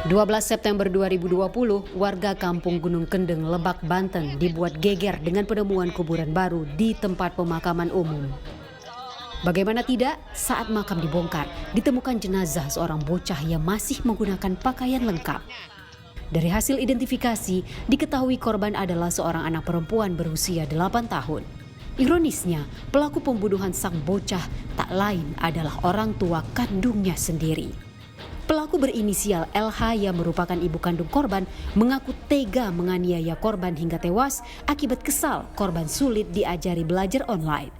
12 September 2020, warga kampung Gunung Kendeng, Lebak, Banten dibuat geger dengan penemuan kuburan baru di tempat pemakaman umum. Bagaimana tidak, saat makam dibongkar, ditemukan jenazah seorang bocah yang masih menggunakan pakaian lengkap. Dari hasil identifikasi, diketahui korban adalah seorang anak perempuan berusia 8 tahun. Ironisnya, pelaku pembunuhan sang bocah tak lain adalah orang tua kandungnya sendiri. Pelaku berinisial LH yang merupakan ibu kandung korban mengaku tega menganiaya korban hingga tewas akibat kesal korban sulit diajari belajar online.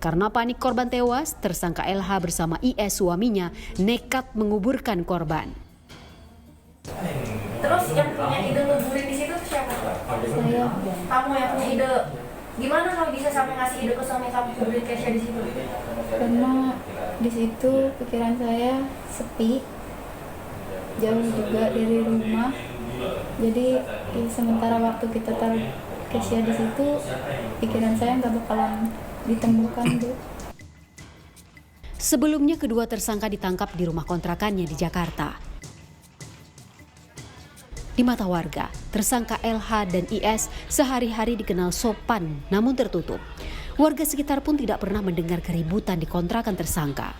Karena panik korban tewas, tersangka LH bersama IS suaminya nekat menguburkan korban. Terus yang punya ide nguburin di situ siapa? Saya. Kamu yang punya ide. Gimana kalau bisa sampai ngasih ide ke suami kamu kuburin Kesha di situ? Karena di situ pikiran saya sepi, jauh juga dari rumah. Jadi sementara waktu kita taruh Kesha di situ, pikiran saya nggak bakalan ditemukan, Bu. Sebelumnya kedua tersangka ditangkap di rumah kontrakannya di Jakarta. Di mata warga, tersangka LH dan IS sehari-hari dikenal sopan namun tertutup. Warga sekitar pun tidak pernah mendengar keributan di kontrakan tersangka.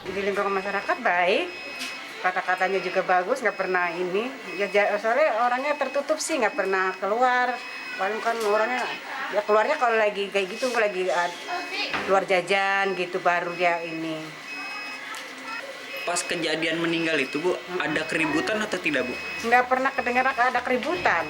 Di lingkungan masyarakat baik, kata-katanya juga bagus, nggak pernah ini. Ya soalnya orangnya tertutup sih, nggak pernah keluar. Paling kan orangnya ya keluarnya kalau lagi kayak gitu, lagi keluar jajan gitu baru dia ini. Pas kejadian meninggal itu, Bu, ada keributan atau tidak, Bu? Nggak pernah kedengaran ada keributan.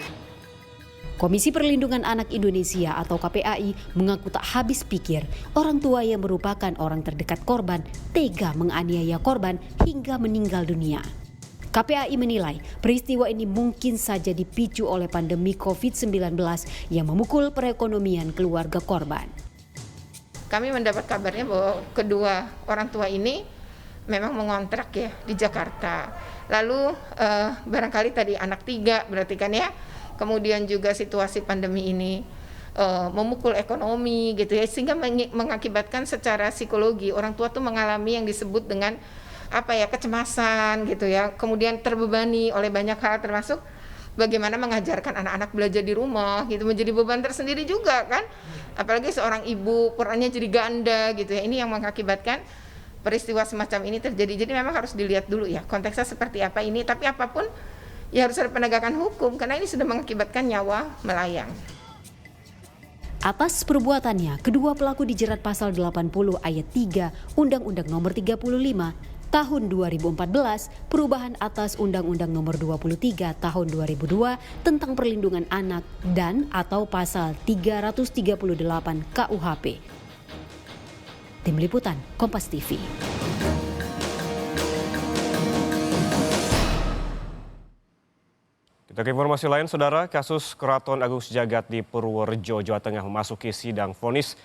Komisi Perlindungan Anak Indonesia atau KPAI mengaku tak habis pikir orang tua yang merupakan orang terdekat korban tega menganiaya korban hingga meninggal dunia. KPAI menilai peristiwa ini mungkin saja dipicu oleh pandemi COVID-19 yang memukul perekonomian keluarga korban. Kami mendapat kabarnya bahwa kedua orang tua ini memang mengontrak ya di Jakarta. Lalu barangkali tadi anak 3 berarti kan ya. Kemudian juga situasi pandemi ini memukul ekonomi gitu ya, sehingga mengakibatkan secara psikologi orang tua tuh mengalami yang disebut dengan kecemasan gitu ya. Kemudian terbebani oleh banyak hal termasuk bagaimana mengajarkan anak-anak belajar di rumah gitu, menjadi beban tersendiri juga kan. Apalagi seorang ibu perannya jadi ganda gitu ya. Ini yang mengakibatkan peristiwa semacam ini terjadi. Jadi memang harus dilihat dulu ya konteksnya seperti apa ini. Tapi apapun ya harus ada penegakan hukum karena ini sudah mengakibatkan nyawa melayang. Atas perbuatannya, kedua pelaku dijerat pasal 80 ayat 3 Undang-Undang Nomor 35 Tahun 2014 perubahan atas Undang-Undang Nomor 23 Tahun 2002 tentang perlindungan anak dan atau pasal 338 KUHP. Tim Liputan Kompas TV. Kita ke informasi lain, Saudara. Kasus Keraton Agung Sejagat di Purworejo, Jawa Tengah memasuki sidang vonis